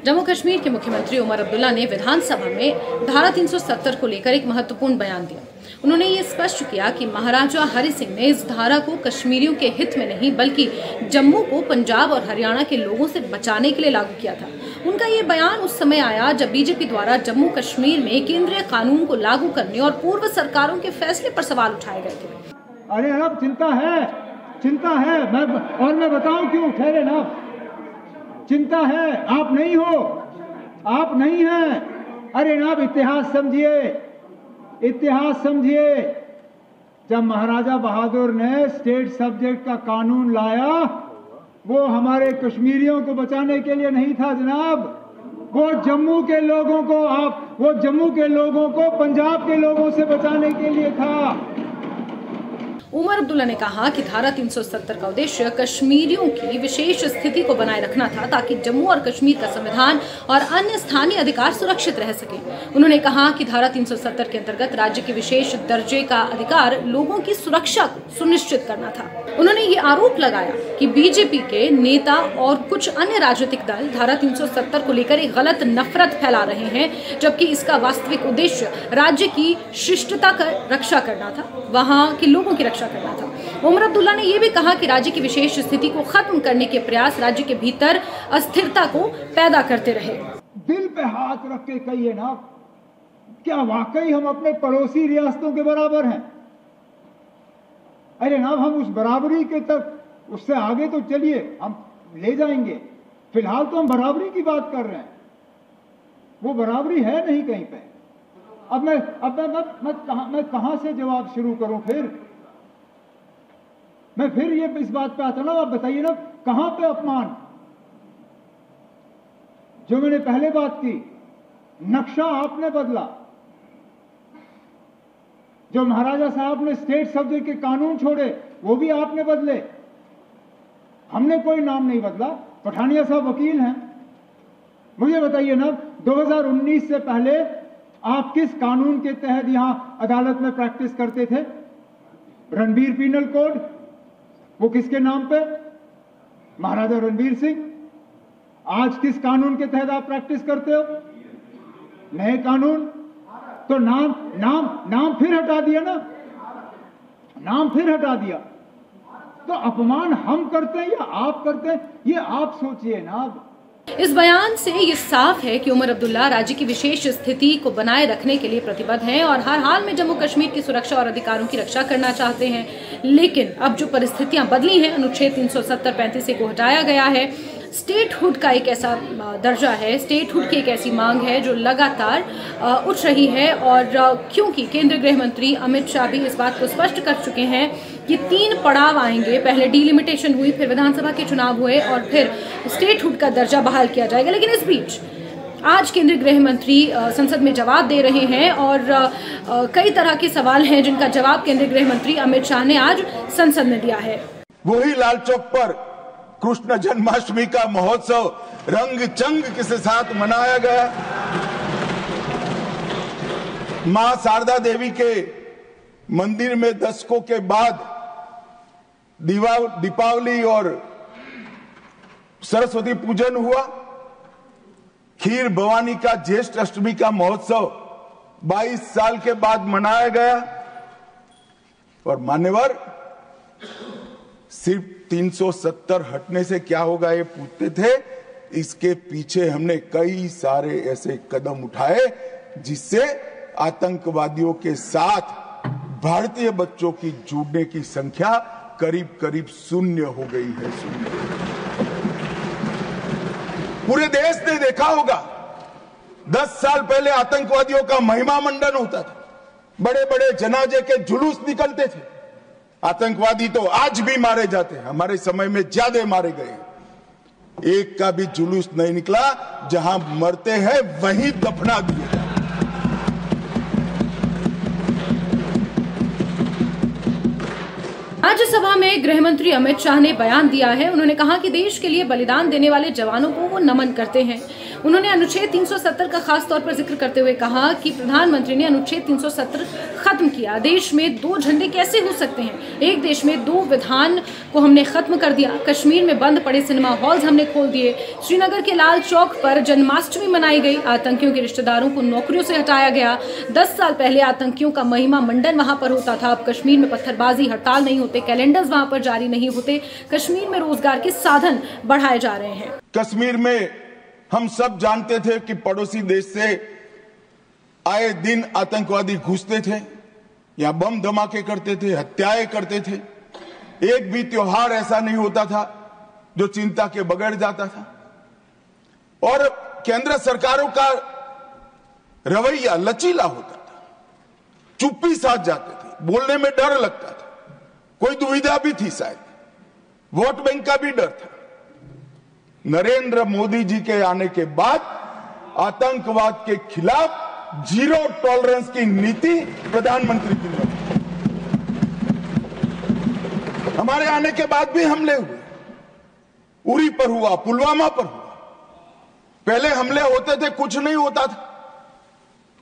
जम्मू कश्मीर के मुख्यमंत्री उमर अब्दुल्ला ने विधानसभा में धारा 370 को लेकर एक महत्वपूर्ण बयान दिया। उन्होंने ये स्पष्ट किया कि महाराजा हरि सिंह ने इस धारा को कश्मीरियों के हित में नहीं बल्कि जम्मू को पंजाब और हरियाणा के लोगों से बचाने के लिए लागू किया था। उनका ये बयान उस समय आया जब बीजेपी द्वारा जम्मू कश्मीर में केंद्रीय कानून को लागू करने और पूर्व सरकारों के फैसले पर सवाल उठाए गए थे। अरे अब चिंता है मैं बताऊं क्यों। ठहरे ना, चिंता है, आप नहीं हैं। अरे ना, इतिहास समझिए। जब महाराजा बहादुर ने स्टेट सब्जेक्ट का कानून लाया, वो हमारे कश्मीरियों को बचाने के लिए नहीं था जनाब। वो जम्मू के लोगों को पंजाब के लोगों से बचाने के लिए था। उमर अब्दुल्ला ने कहा कि धारा 370 का उद्देश्य कश्मीरियों की विशेष स्थिति को बनाए रखना था ताकि जम्मू और कश्मीर का संविधान और अन्य स्थानीय अधिकार सुरक्षित रह सके। उन्होंने कहा कि धारा 370 के अंतर्गत राज्य के विशेष दर्जे का अधिकार लोगों की सुरक्षा को सुनिश्चित करना था। उन्होंने ये आरोप लगाया कि बीजेपी के नेता और कुछ अन्य राजनीतिक दल धारा 370 को लेकर एक गलत नफरत फैला रहे हैं, जबकि इसका वास्तविक उद्देश्य राज्य की शिष्टता का रक्षा करना था, वहाँ के लोगों की रक्षा करना था। उमर अब्दुल्ला ने यह भी कहा कि राज्य की विशेष स्थिति को खत्म करने के प्रयास राज्य के भीतर अस्थिरता को पैदा करते रहे। दिल पे हाथ रख के कहिए ना, क्या वाकई हम अपने पड़ोसी रियासतों के बराबर हैं? अरे ना, हम उस बराबरी के तक, उससे आगे तो चलिए हम ले जाएंगे। फिलहाल तो हम बराबरी की बात कर रहे हैं, वो बराबरी है नहीं कहीं पे। अब मैं कहां से जवाब शुरू करूं? मैं फिर ये इस बात पे आता ना, आप बताइए ना, कहां पे अपमान? जो मैंने पहले बात की, नक्शा आपने बदला। जो महाराजा साहब ने स्टेट सब्जेक्ट के कानून छोड़े, वो भी आपने बदले। हमने कोई नाम नहीं बदला। पठानिया साहब वकील हैं, मुझे बताइए ना, 2019 से पहले आप किस कानून के तहत यहां अदालत में प्रैक्टिस करते थे? रणबीर पीनल कोड, वो किसके नाम पे? महाराजा रणबीर सिंह। आज किस कानून के तहत आप प्रैक्टिस करते हो? नए कानून। तो नाम फिर हटा दिया ना, नाम फिर हटा दिया। तो अपमान हम करते हैं या आप करते हैं, ये आप सोचिए ना। इस बयान से ये साफ है कि उमर अब्दुल्ला राज्य की विशेष स्थिति को बनाए रखने के लिए प्रतिबद्ध हैं और हर हाल में जम्मू कश्मीर की सुरक्षा और अधिकारों की रक्षा करना चाहते हैं। लेकिन अब जो परिस्थितियां बदली हैं, अनुच्छेद 370-35 को हटाया गया है। स्टेटहुड का एक ऐसा दर्जा है, स्टेटहुड की एक ऐसी मांग है जो लगातार उठ रही है। और क्योंकि केंद्रीय गृह मंत्री अमित शाह भी इस बात को स्पष्ट कर चुके हैं, ये 3 पड़ाव आएंगे। पहले डिलिमिटेशन हुई, फिर विधानसभा के चुनाव हुए और फिर स्टेटहुड का दर्जा बहाल किया जाएगा। लेकिन इस बीच आज केंद्रीय गृह मंत्री संसद में जवाब दे रहे हैं और कई तरह के सवाल हैं जिनका जवाब केंद्रीय गृह मंत्री अमित शाह ने आज संसद में दिया है। वही लाल चौक पर कृष्ण जन्माष्टमी का महोत्सव रंग चंग के साथ मनाया गया। मां शारदा देवी के मंदिर में दशकों के बाद दीपावली और सरस्वती पूजन हुआ। खीर भवानी का ज्येष्ठ अष्टमी का महोत्सव 22 साल के बाद मनाया गया। और मान्यवर सिर्फ 370 हटने से क्या होगा ये पूछते थे। इसके पीछे हमने कई सारे ऐसे कदम उठाए जिससे आतंकवादियों के साथ भारतीय बच्चों की जुड़ने की संख्या करीब 0 हो गई है। 0। पूरे देश ने देखा होगा, 10 साल पहले आतंकवादियों का महिमा मंडन होता था, बड़े बड़े जनाजे के जुलूस निकलते थे। आतंकवादी तो आज भी मारे जाते हैं, हमारे समय में ज्यादा मारे गए। एक का भी जुलूस नहीं निकला, जहां मरते हैं वहीं दफना दिए। राज्यसभा में गृह मंत्री अमित शाह ने बयान दिया है। उन्होंने कहा कि देश के लिए बलिदान देने वाले जवानों को वो नमन करते हैं। उन्होंने अनुच्छेद 370 का खास तौर पर जिक्र करते हुए कहा कि प्रधानमंत्री ने अनुच्छेद 370 खत्म किया। देश में दो झंडे कैसे हो सकते हैं? एक देश में दो विधान को हमने खत्म कर दिया। कश्मीर में बंद पड़े सिनेमा हॉल्स हमने खोल दिए। श्रीनगर के लाल चौक पर जन्माष्टमी मनाई गई। आतंकियों के रिश्तेदारों को नौकरियों से हटाया गया। 10 साल पहले आतंकियों का महिमा मंडन वहां पर होता था। अब कश्मीर में पत्थरबाजी, हड़ताल नहीं होते, कैलेंडर्स वहां पर जारी नहीं होते। कश्मीर में रोजगार के साधन बढ़ाए जा रहे हैं। कश्मीर में हम सब जानते थे कि पड़ोसी देश से आए दिन आतंकवादी घुसते थे, या बम धमाके करते थे, हत्याएं करते थे। एक भी त्योहार ऐसा नहीं होता था जो चिंता के बगैर जाता था। और केंद्र सरकारों का रवैया लचीला होता था, चुप्पी साध जाते थे, बोलने में डर लगता था, कोई दुविधा भी थी, शायद वोट बैंक का भी डर था। नरेंद्र मोदी जी के आने के बाद आतंकवाद के खिलाफ जीरो टॉलरेंस की नीति प्रधानमंत्री की ने। हमारे आने के बाद भी हमले हुए, उरी पर हुआ, पुलवामा पर हुआ। पहले हमले होते थे, कुछ नहीं होता था,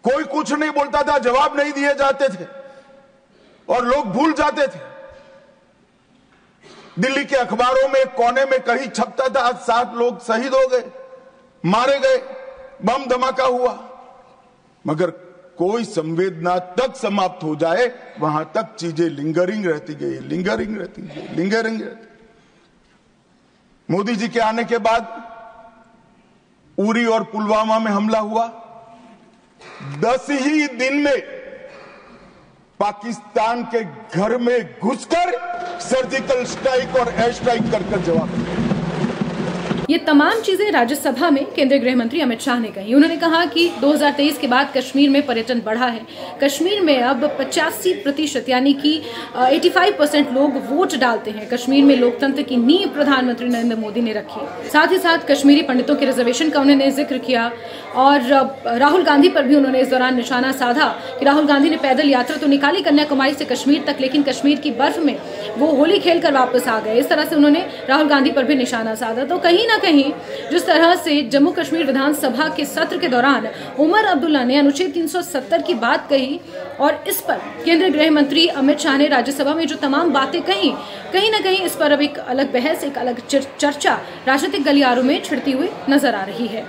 कोई कुछ नहीं बोलता था, जवाब नहीं दिए जाते थे और लोग भूल जाते थे। दिल्ली के अखबारों में कोने में कहीं छपता था, आज 7 लोग शहीद हो गए, मारे गए, बम धमाका हुआ। मगर कोई संवेदना तक समाप्त हो जाए, वहां तक चीजें लिंगरिंग रहती गई, लिंगरिंग रहती गई, लिंगरिंग रहती। मोदी जी के आने के बाद उरी और पुलवामा में हमला हुआ। 10 ही दिन में पाकिस्तान के घर में घुसकर सर्जिकल स्ट्राइक और एयर स्ट्राइक कर जवाब दिया। ये तमाम चीजें राज्यसभा में केंद्रीय गृह मंत्री अमित शाह ने कही। उन्होंने कहा कि 2023 के बाद कश्मीर में पर्यटन बढ़ा है। कश्मीर में अब 85% यानी कि 85% लोग वोट डालते हैं। कश्मीर में लोकतंत्र की नींव प्रधानमंत्री नरेंद्र मोदी ने रखी। साथ ही साथ कश्मीरी पंडितों के रिजर्वेशन का उन्होंने जिक्र किया और राहुल गांधी पर भी उन्होंने इस दौरान निशाना साधा कि राहुल गांधी ने पैदल यात्रा तो निकाली कन्याकुमारी से कश्मीर तक, लेकिन कश्मीर की बर्फ में वो होली खेलकर वापस आ गए। इस तरह से उन्होंने राहुल गांधी पर भी निशाना साधा। तो कहीं ना कहीं जिस तरह से जम्मू कश्मीर विधानसभा के सत्र के दौरान उमर अब्दुल्ला ने अनुच्छेद 370 की बात कही और इस पर केंद्रीय गृह मंत्री अमित शाह ने राज्यसभा में जो तमाम बातें कही, कहीं ना कहीं इस पर अब एक अलग बहस, एक अलग चर्चा राजनीतिक गलियारों में छिड़ती हुई नजर आ रही है।